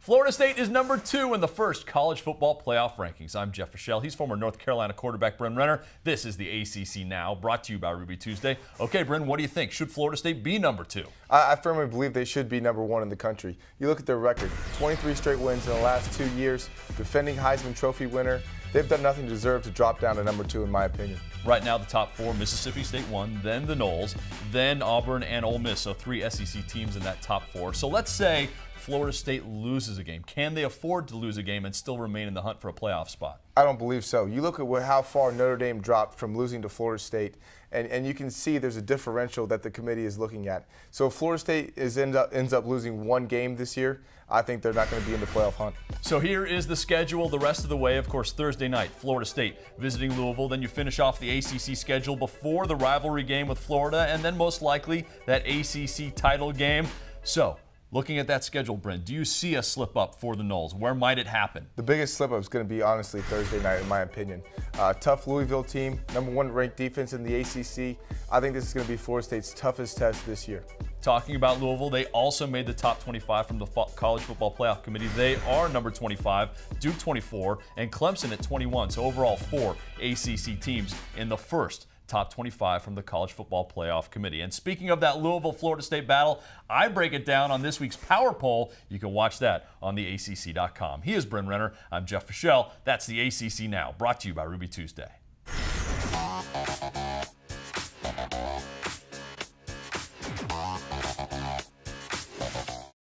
Florida State is number 2 in the first college football playoff rankings. I'm Jeff Fischel. He's former North Carolina quarterback Bryn Renner. This is the ACC Now, brought to you by Ruby Tuesday. Okay, Bryn, what do you think? Should Florida State be number 2? I firmly believe they should be number 1 in the country. You look at their record, 23 straight wins in the last 2 years, defending Heisman Trophy winner. They've done nothing to deserve to drop down to number 2, in my opinion. Right now, the top 4, Mississippi State 1, then the Noles, then Auburn and Ole Miss, so 3 SEC teams in that top 4. So let's say Florida State loses a game. Can they afford to lose a game and still remain in the hunt for a playoff spot? I don't believe so. You look at how far Notre Dame dropped from losing to Florida State, and you can see there's a differential that the committee is looking at. So if Florida State ends up losing 1 game this year, I think they're not going to be in the playoff hunt. So here is the schedule the rest of the way. Of course, Thursday night, Florida State visiting Louisville. Then you finish off the ACC schedule before the rivalry game with Florida, and then most likely that ACC title game. So looking at that schedule, Brent, do you see a slip up for the Noles? Where might it happen? The biggest slip up is going to be, honestly, Thursday night, in my opinion. Tough Louisville team, number 1 ranked defense in the ACC. I think this is going to be Florida State's toughest test this year. Talking about Louisville, they also made the top 25 from the College Football Playoff Committee. They are number 25, Duke 24, and Clemson at 21. So overall, 4 ACC teams in the first top 25 from the College Football Playoff Committee. And speaking of that Louisville-Florida State battle, I break it down on this week's Power Poll. You can watch that on theACC.com. He is Bryn Renner. I'm Jeff Fischel. That's the ACC Now, brought to you by Ruby Tuesday.